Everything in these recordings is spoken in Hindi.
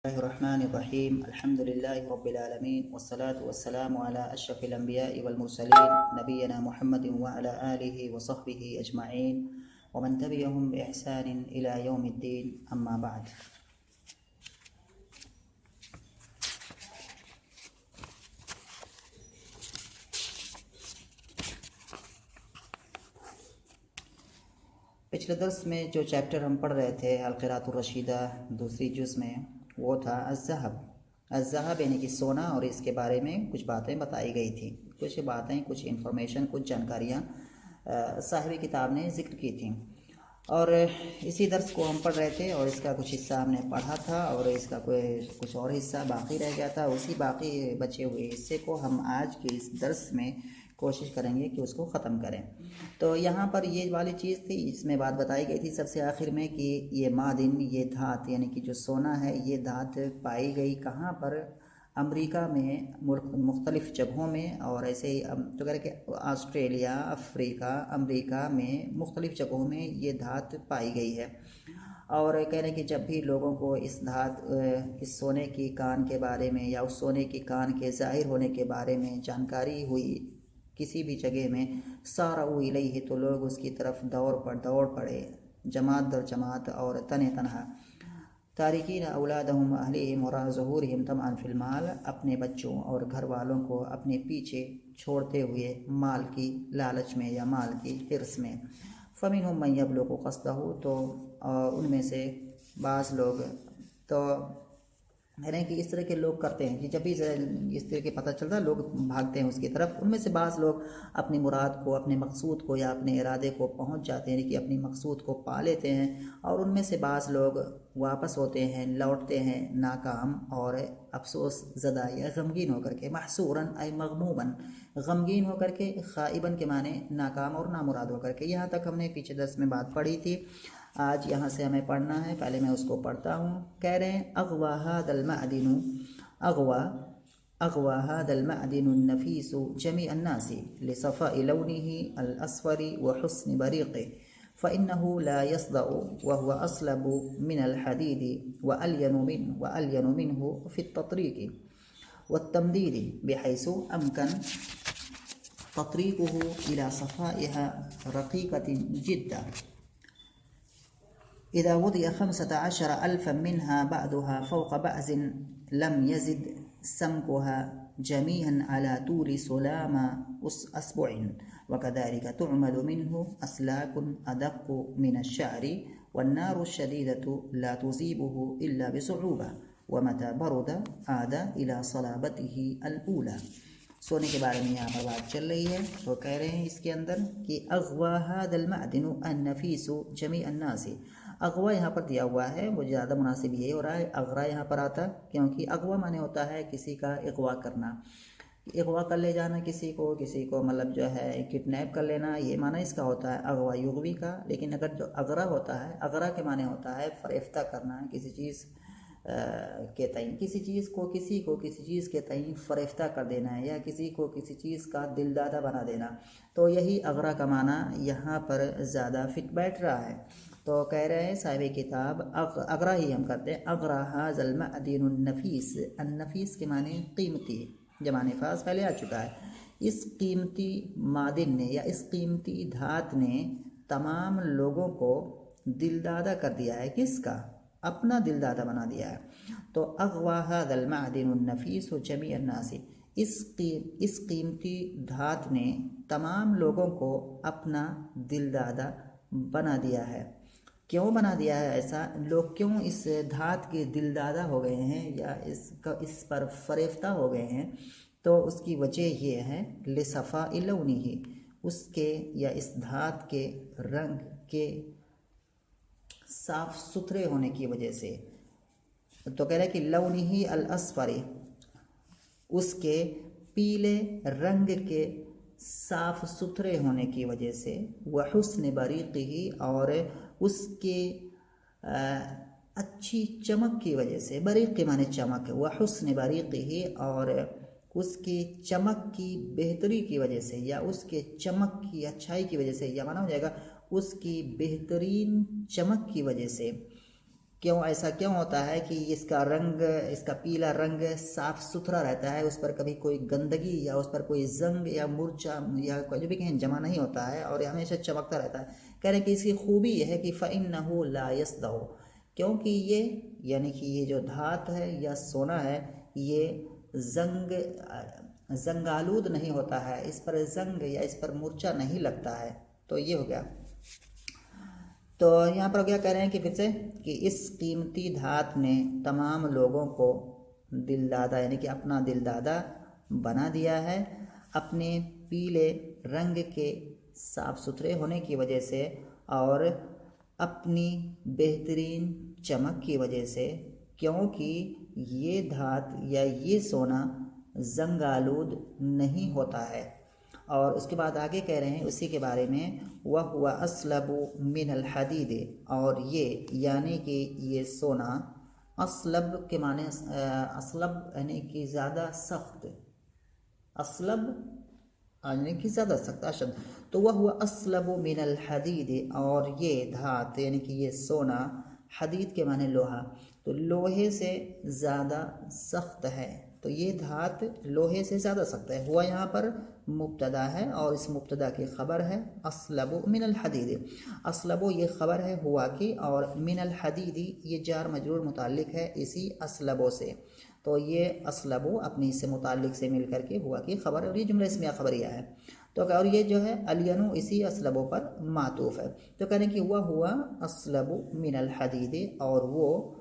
Bismillahirrahmanirrahim. Alhamdulillahi rabbil alamin wassalatu wassalamu ala asyrafil anbiya'i wal mursalin nabiyyina Muhammadin wa ala alihi wa sahbihi ajma'in wa man tabi'ahum bi ihsanin ila yaumiddin, amma ba'd. पिछले दर्स में जो चैप्टर हम पढ़ रहे थे अल-क़िराअतुर रशीदा दूसरी जुज़ में, वो था अज़्ज़हब यानी कि सोना, और इसके बारे में कुछ बातें बताई गई थी, कुछ बातें, कुछ इन्फॉर्मेशन, कुछ जानकारियाँ साहिब किताब ने ज़िक्र की थी। और इसी दर्स को हम पढ़ रहे थे और इसका कुछ हिस्सा हमने पढ़ा था और इसका कुछ और हिस्सा बाकी रह गया था। उसी बाकी बचे हुए हिस्से को हम आज के इस दर्स में कोशिश करेंगे कि उसको ख़त्म करें। तो यहाँ पर ये वाली चीज़ थी, इसमें बात बताई गई थी सबसे आखिर में कि ये मादिन, ये धात यानी कि जो सोना है, ये धात पाई गई कहाँ पर? अमेरिका में मुख्तलिफ़ जगहों में, और ऐसे ही तो कह रहे कि ऑस्ट्रेलिया, अफ्रीका, अमेरिका में मुख्तलिफ़ जगहों में ये धात पाई गई है। और कह रहे हैं कि जब भी लोगों को इस सोने की कान के बारे में या उस सोने की कान के ज़ाहिर होने के बारे में जानकारी हुई किसी भी जगह में, सारऊ इलैहि, तो लोग उसकी तरफ दौड़ पड़े, जमात दर जमात और तने तनहा, तारिकीन औलादहुम अहलिहिम वरा ज़ुहूरिहिम तमअन फिल माल, अपने बच्चों और घर वालों को अपने पीछे छोड़ते हुए माल की लालच में या माल की हिर्स में। फ़मिनहुम मन यब्लुगु क़स्दहु, तो उनमें से बाज़ लोग, तो है कि इस तरह के लोग करते हैं कि जब भी इस तरह के पता चलता है लोग भागते हैं उसकी तरफ। उनमें से बाज़ लोग अपनी मुराद को, अपने मकसूद को या अपने इरादे को पहुंच जाते हैं, यानी कि अपनी मकसूद को पा लेते हैं। और उनमें से बाज़ लोग वापस होते हैं, लौटते हैं नाकाम और अफसोस ज़दा या गमगीन होकर के, महसूरन ay मगमूबन, गमगीन होकर के, खाइबन के माने नाकाम और नामुराद होकर के। यहाँ तक हमने पीछे दर्स में बात पढ़ी थी। आज यहाँ से हमें पढ़ना है, पहले मैं उसको पढ़ता हूँ। कह रहे हैं अगवा हादल मअदिनु नफीसु जमी अन्नासी लिसफ़ाइ लौनिही अल अस्फरी व हुस्न बरीक़ि फ़इन्नहु ला यस्दउ व हुवा अस्लबु मिनल हदीदी व अल्यनु मिन्हु फ़ित तत्रीक़ि व तमदीदी बिहैसु अमकन तत्रीक़ुहु इला सफ़ाइहा रक़ीक़तिन जिद्दा इदा वुदिअ 15,000 मिन्हा बअदुहा फ़ौक़ बअज़िन लम यज़िद सम्कुहा जमीअन अला तूरि सुलामा अस्बुइन वकज़ालिक तुअमलु मिन्हु अस्लाकुन अदक्कु मिनश्शअरि वन्नारु शदीदतु ला तुज़ीबुहु इल्ला बिसुऊबा वमता बरुदा आदा इला सलाबतिही अल-ऊला। सोने के बारे में यहाँ पर बात चल रही है। तो कह रहे हैं इसके अंदर कि अगवा हादल मअदिनु अन्नफीसु जमी अन्नासी। अगवा यहाँ पर दिया हुआ है, वो ज़्यादा मुनासिब ये हो रहा है अगरा यहाँ पर आता, क्योंकि अगवा माने होता है किसी का अगवा करना, अगवा कर ले जाना किसी को मतलब जो है किडनैप कर लेना, ये माना इसका होता है अगवा युगवी का। लेकिन अगर जो अगरा होता है, अगरा के माने होता है फरेफ्ता करना, किसी चीज़ के तईं, किसी चीज़ को किसी चीज़ के तईं फरेफ्ता कर देना है या किसी को किसी चीज़ का दिलदादा बना देना। तो यही अगरा का माना यहाँ पर ज़्यादा फिट बैठ रहा है। तो कह रहे हैं साहिब किताब, अगरा ही हम करते हैं। अगरा हाज़ल मअदिनुन नफीस, अन्नफीस के माने कीमती, जमाने फास पहले आ चुका है। इस कीमती मादिन ने या इस कीमती धात ने तमाम लोगों को दिलदादा कर दिया है। किसका? अपना दिलदादा बना दिया है। तो अगवा हाज़ल मअदिनुन नफीस जमी अन्नासी, इस कीमती धात ने तमाम लोगों को अपना दिलदादा बना दिया है। क्यों बना दिया है ऐसा? लोग क्यों इस धात के दिलदादा हो गए हैं या इस पर फरेफ्ता हो गए हैं? तो उसकी वजह ये है लिसफ़ाइ लौनिही, उसके या इस धात के रंग के साफ सुथरे होने की वजह से। तो कह रहे हैं कि लौनिही अल अस्फरी, उसके पीले रंग के साफ सुथरे होने की वजह से, व हुस्न बरीक़िही, और उसके अच्छी चमक की वजह से, बरीक़ के माने चमक, व हुस्न बरीक़िही, और उसकी चमक की बेहतरी की वजह से या उसके चमक की अच्छाई की वजह से, या माना हो जाएगा उसकी बेहतरीन चमक की वजह से, क्यों ऐसा क्यों होता है कि इसका रंग, इसका पीला रंग साफ सुथरा रहता है, उस पर कभी कोई गंदगी या उस पर कोई जंग या मुरझा या कोई जो भी कहीं जमा नहीं होता है और ये हमेशा चमकता रहता है। कह रहे हैं कि इसकी खूबी यह है कि फ़इन्नहु ला यस्दउ, क्योंकि ये यानी कि ये जो धात है या सोना है ये जंगालूद नहीं होता है, इस पर जंग या इस पर मूर्छा नहीं लगता है। तो ये हो गया। तो यहाँ पर क्या कह रहे हैं कि फिर से कि इस कीमती धात ने तमाम लोगों को दिलदादा यानी कि अपना दिलदादा बना दिया है अपने पीले रंग के साफ सुथरे होने की वजह से और अपनी बेहतरीन चमक की वजह से, क्योंकि ये धात या ये सोना जंगालूद नहीं होता है। और उसके बाद आगे कह रहे हैं उसी के बारे में, वह हुआ असलबु मिनल हदीद, और ये यानी कि ये सोना असलब के माने असलब यानी कि ज़्यादा सख्त, असलब यानी कि ज़्यादा सख्त अशद। तो वह हुआ असलबु मिनल हदीद, और ये धात यानी कि ये सोना, हदीद के माने लोहा, तो लोहे से ज़्यादा सख्त है। तो ये धात लोहे से ज़्यादा सख्त है। हुआ यहाँ पर मुब्तदा है और इस मुब्तदा की ख़बर है असलबु मिनल हदीद। असलबु ये ख़बर है हुआ की, और मिनल हदीदी ये जार मजरूर मुताल्लिक है इसी असलबो से। तो ये असलबु अपनी इससे मुताल्लिक से मिल करके हुआ की ख़बर, और ये जुमला इसमिया ख़बरिया है। तो और ये जो है अलियनु इसी असलबो पर मातूफ़ है। तो कहने कि वह हुआ असलबु मिनल हदीद, और वो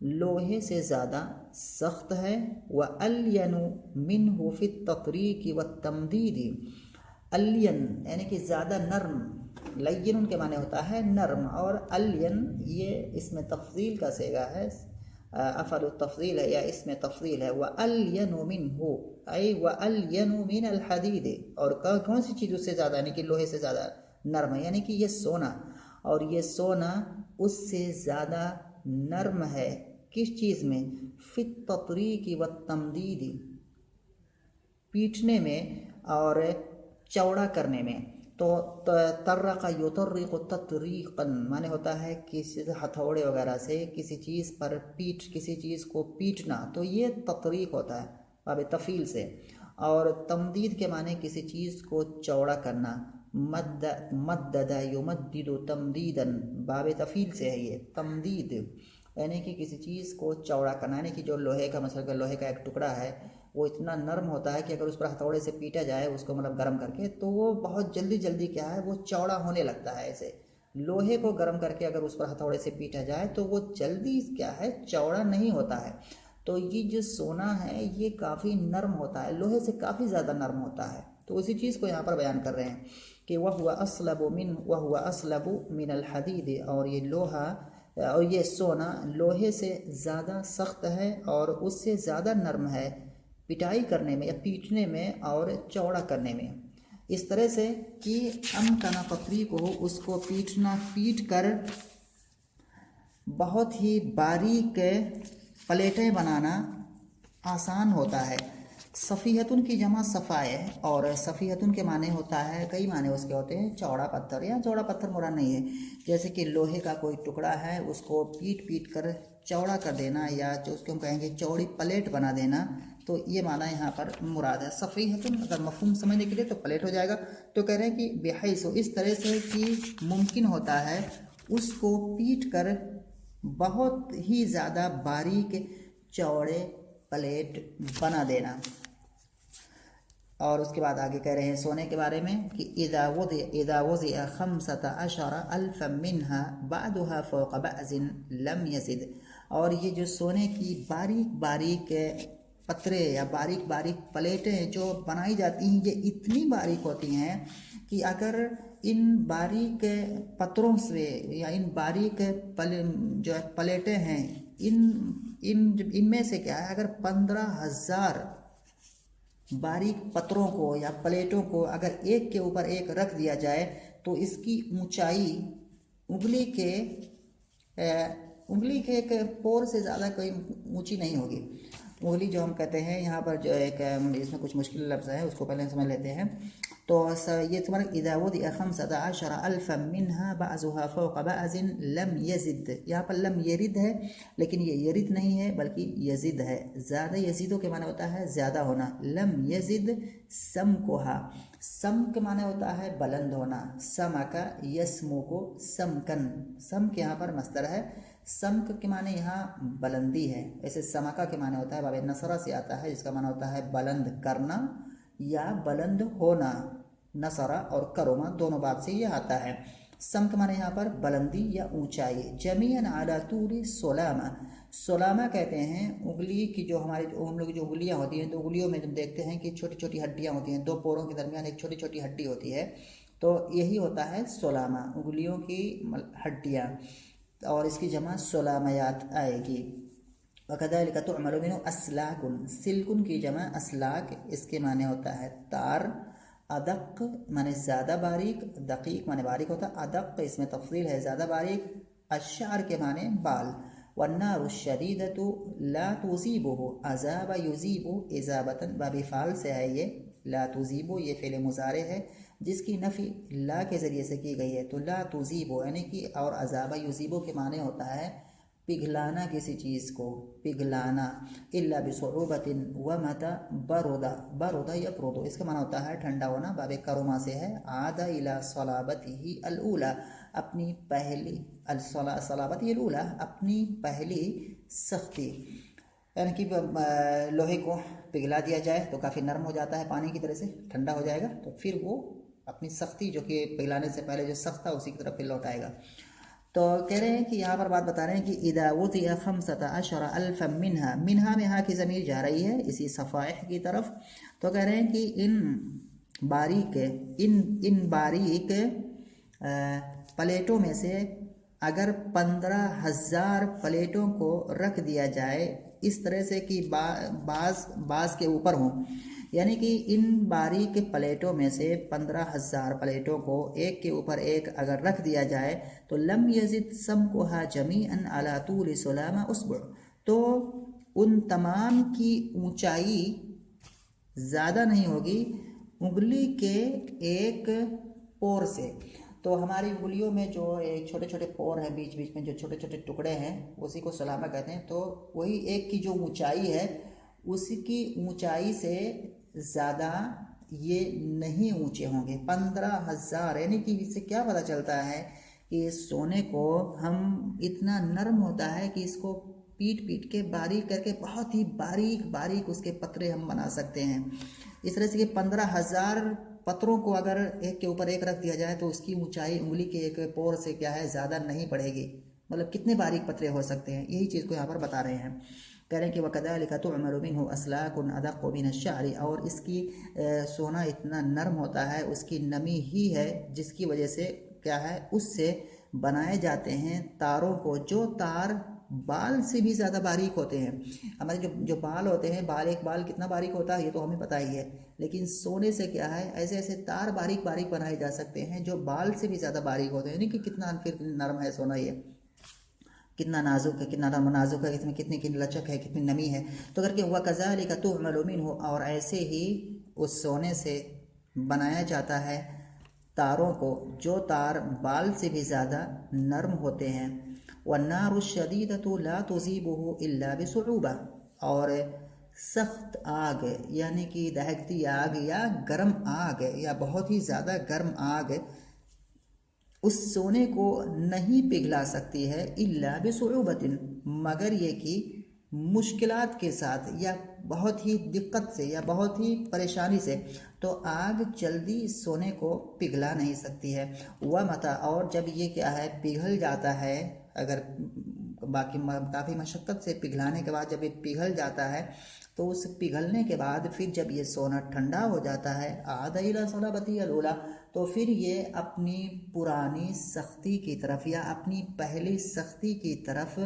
लोहे से ज़्यादा सख्त है। व अलियनु मिन्हु फि ततरीक़ व तमदीदी, अलियन यानी कि ज़्यादा नर्म, लय्यन उनके माने होता है नर्म, और अलियन ये इसमें तफज़ील का सेगा है, अफ़अल तफज़ील है या इसमें तफज़ील है। व अलियनु मिन्हु आई व अलियनु मिनल हदीद, और कौन सी चीज़ उससे ज़्यादा यानी कि लोहे से ज़्यादा नर्म है, यानी कि ये सोना, और ये सोना उससे ज़्यादा नर्म है किस चीज़ में, फित ततरीक़ व तमदीदी, पीटने में और चौड़ा करने में। तो तर्रक़ युतर्रिक़ु ततरीक़न माने होता है किसी हथौड़े वगैरह से किसी चीज़ पर किसी चीज़ को पीटना, तो ये ततरीक़ होता है बाब तफ़ील से। और तमदीद के माने किसी चीज़ को चौड़ा करना, मद्ददा युमद्दिदु तमदीदन, बाब तफ़ील से है ये तमदीद, यानी कि किसी चीज़ को चौड़ा करना, यानी कि जो लोहे का मसला लोहे का एक टुकड़ा है वो इतना नर्म होता है कि अगर उस पर हथौड़े से पीटा जाए उसको मतलब गर्म करके, तो वो बहुत जल्दी जल्दी क्या है वो चौड़ा होने लगता है। ऐसे लोहे को गर्म करके अगर उस पर हथौड़े से पीटा जाए तो वो जल्दी क्या है चौड़ा नहीं होता है। तो ये जो सोना है ये काफ़ी नर्म होता है, लोहे से काफ़ी ज़्यादा नर्म होता है। तो उसी चीज़ को यहाँ पर बयान कर रहे हैं कि वह हुआ असलबु मिनल हदीद, और ये लोहा और ये सोना लोहे से ज़्यादा सख्त है और उससे ज़्यादा नर्म है पिटाई करने में या पीटने में और चौड़ा करने में। इस तरह से कि अमकना पत्री को उसको पीट कर बहुत ही बारीक प्लेटें बनाना आसान होता है। सफ़ीहतुन की जमा सफ़ाए, और सफ़ीहतुन के माने होता है कई माने उसके होते हैं चौड़ा पत्थर, या चौड़ा पत्थर मुराद नहीं है, जैसे कि लोहे का कोई टुकड़ा है उसको पीट कर चौड़ा कर देना, या जो उसको हम कहेंगे चौड़ी प्लेट बना देना, तो ये माना यहाँ पर मुराद है। सफ़ीहतुन अगर मफ़हूम समझने के लिए तो प्लेट हो जाएगा। तो कह रहे हैं कि बेहैसो इस तरह से कि मुमकिन होता है उसको पीट कर बहुत ही ज़्यादा बारीक चौड़े प्लेट बना देना। और उसके बाद आगे कह रहे हैं सोने के बारे में कि इदा वज़िअ खम्सता अशरा अल्फ मिन्हा बादुहा फ़ौक़ बअज़िन लम यज़िद, और ये जो सोने की बारीक बारीक पत्रे या बारीक बारीक प्लेटें जो बनाई जाती हैं ये इतनी बारीक होती हैं कि अगर इन बारीक पत्रों से या इन बारीक जो प्लेटें हैं इनमें से क्या है अगर 15,000 बारीक पत्रों को या प्लेटों को अगर एक के ऊपर एक रख दिया जाए तो इसकी ऊंचाई उंगली के एक पोर से ज़्यादा कोई ऊंची नहीं होगी। उंगली जो हम कहते हैं यहाँ पर जो एक इसमें कुछ मुश्किल लफ्ज़ है उसको पहले समझ लेते हैं। तो ये तुम्हारा इदा वुदिअ खम्सता अशरा अल्फम मिन्हा बअज़ुहा फौक़ बअज़िन लम यज़िद, यहाँ पर लम यरिद है लेकिन ये यरिद नहीं है बल्कि यजिद है। ज़्यादा यजीदों के माने होता है ज़्यादा होना। लम यजिद समकुहा, सम के माने होता है बुलंद होना। समका यस्मुकु समकन, सम के यहाँ पर मस्दर है, समक के माने यहाँ बुलंदी है। ऐसे समका के माने होता है बाब नसरा से आता है जिसका माना होता है बुलंद करना या बुलंद होना। नसरा और करोमा दोनों बात से ये आता है। सम के माने यहाँ पर बुलंदी या ऊंचाई। जमीअन अला तूरी सोलामा, सोलामा कहते हैं उंगली की, जो हमारे हम लोग जो उंगलियाँ होती हैं तो उंगलियों में जब देखते हैं कि छोटी छोटी हड्डियाँ होती हैं, दो पोरों के दरमियान एक छोटी छोटी हड्डी होती है, तो यही होता है सोलामा, उंगलियों की हड्डियाँ, और इसकी जमा सोलामयात आएगी। वकदालिका तुअमलु मिन्हु अस्लाकुन, सिल्कुन की जमा अस्लाक, इसके माने होता है तार। अदक माने ज़्यादा बारीक, दकीक माने बारीक होता है, अदक इसमें तफसील है ज़्यादा बारीक। अशार के माने बाल। वन्नारु शदीदतु ला तुज़ीबुहु अज़ाब युज़ीबु इज़ाबतन, बाबी फ़ाल से है ये। ला तुज़ीबु ये फ़ेल मुज़ारे है जिसकी नफ़ी ला के ज़रिए से की गई है, तो ला तुज़ीबु यानी कि, और अज़ाब युज़ीबु के माने होता है पिघलाना किसी चीज़ को, पिघलाना। इल्ला बिसुऊबतिन व मता बरोदा, बरोदा यबरुदु इसका माना होता है ठंडा होना, बाबे करुमा से है। आदा इला सलाबतिही अलऊला, अपनी पहली सलाबती अलऊला अपनी पहली सख्ती, यानी कि लोहे को पिघला दिया जाए तो काफ़ी नरम हो जाता है, पानी की तरह से ठंडा हो जाएगा, तो फिर वो अपनी सख्ती जो कि पिघलाने से पहले जो सख्त था उसी की तरफ फिर लौटाएगा। तो कह रहे हैं कि यहाँ पर बात बता रहे हैं कि इदा वुतिया खम्सता अशरा अल्फम मिन्हा, मिन्हा में यहाँ की ज़मीर जा रही है इसी सफ़ाइह की तरफ। तो कह रहे हैं कि इन बारीक प्लेटों में से अगर 15,000 प्लेटों को रख दिया जाए इस तरह से कि बाज़ के ऊपर हों, यानी कि इन बारीक प्लेटों में से 15,000 प्लेटों को एक के ऊपर एक अगर रख दिया जाए तो लम यजिद समकुहा जमीअन अला तूल सुलामा उसबुअ, तो उन तमाम की ऊंचाई ज़्यादा नहीं होगी उंगली के एक पोर से। तो हमारी उंगलियों में जो एक छोटे छोटे पोर हैं, बीच बीच में जो छोटे छोटे टुकड़े हैं उसी को सलामा कहते हैं। तो वही एक की जो ऊंचाई है उसकी ऊंचाई से ज़्यादा ये नहीं ऊंचे होंगे। 15,000 यानी कि इससे क्या पता चलता है कि सोने को हम इतना नरम होता है कि इसको पीट पीट के बारीक करके बहुत ही बारीक बारीक उसके पतरे हम बना सकते हैं। इस तरह से कि 15,000 पत्रों को अगर एक के ऊपर एक रख दिया जाए तो उसकी ऊंचाई उंगली के एक पोर से क्या है ज़्यादा नहीं पड़ेगी। मतलब कितने बारीक पतरे हो सकते हैं, यही चीज़ को यहाँ पर बता रहे हैं। कह रहे हैं कि वकदालिका तुअमलु मिन्हु अस्लाकुन अदक़्क़ु मिन अश्शअरि, और इसकी सोना इतना नरम होता है, उसकी नमी ही है जिसकी वजह से क्या है उससे बनाए जाते हैं तारों को, जो तार बाल से भी ज़्यादा बारीक होते हैं। हमारे जो बाल होते हैं, एक बाल कितना बारीक होता है ये तो हमें पता ही है, लेकिन सोने से क्या है ऐसे ऐसे तार बारीक बारीक बनाए जा सकते हैं जो बाल से भी ज़्यादा बारीक होते हैं। यानी कि कितना फिर नरम है सोना, ये कितना नाजुक है, कितना नरम नाजुक है, इसमें कितनी लचक है, कितनी नमी है। तो करके हुआ कज़ालिका तुअमलु मिन्हु, और ऐसे ही उस सोने से बनाया जाता है तारों को जो तार बाल से भी ज़्यादा नरम होते हैं। वन्नारु शदीदतु ला तुज़ीबुहु इल्ला बिसुऊबा, और सख्त आग यानी कि दहकती आग या गर्म आग या बहुत ही ज़्यादा गर्म आग उस सोने को नहीं पिघला सकती है, इल्ला बिसुऊबतिन, मगर ये कि मुश्किलात के साथ या बहुत ही दिक्कत से या बहुत ही परेशानी से। तो आग जल्दी सोने को पिघला नहीं सकती है। वह मता, और जब ये क्या है पिघल जाता है, अगर बाकी काफ़ी मशक्क़त से पिघलाने के बाद जब ये पिघल जाता है तो उस पिघलने के बाद फिर जब ये सोना ठंडा हो जाता है आदा इला सलाबती अलूला, तो फिर ये अपनी पुरानी सख्ती की तरफ या अपनी पहली सख्ती की तरफ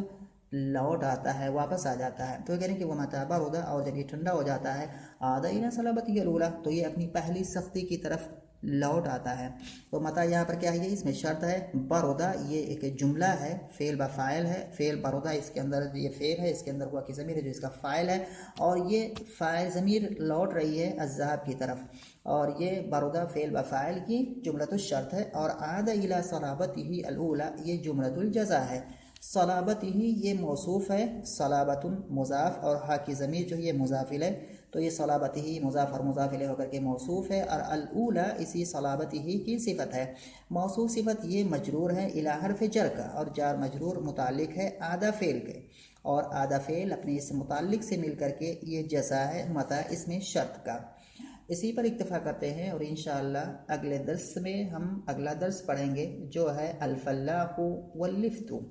लौट आता है, वापस आ जाता है। तो कह रहे हैं कि वह मताबा होगा, और जब ये ठंडा हो जाता है आदा इला सलाबती अलूला, तो ये अपनी पहली सख्ती की तरफ लौट आता है। तो मता यहाँ पर क्या है, इसमें शर्त है। बरोदा ये एक जुमला है, फेल व फ़ाइल है। फेल बरोदा, इसके अंदर ये फेल है, इसके अंदर हुआ की ज़मीर है जो इसका फ़ाइल है, और ये फ़ाइल ज़मीर लौट रही है अज़्ज़ाहब की तरफ, और ये बरोदा फेल व फ़ाइल की जुमलतुल शर्त है। और आदा इला सलाबतिही अलऊला ये जुमलतुल जज़ा है। सलाबतिही ये मौसूफ़ है, सलाबतुन मुज़ाफ़ और हा की ज़मीर जो ये मुज़ाफ़िल है, तो ये सलाबतिही मुज़ाफ़ और मुज़ाफ़िल होकर के मौसूफ़ है। और अलऊला इसी सलाबतिही की सिफ़त है। मौसूफ़ सिफ़त ये मजरूर है इला हर्फ़ जर का, और जार मजरूर मुतालिक है आदा फ़ेल के, और आदा फ़ेल अपने इस मुतालिक से मिल करके ये जज़ा है मता इसमें शर्त का। इसी पर इक्तफ़ा करते हैं और इंशाअल्लाह अगले दर्स में हम अगला दर्स पढ़ेंगे जो है अल फल्लाहु वल लिफ्तु।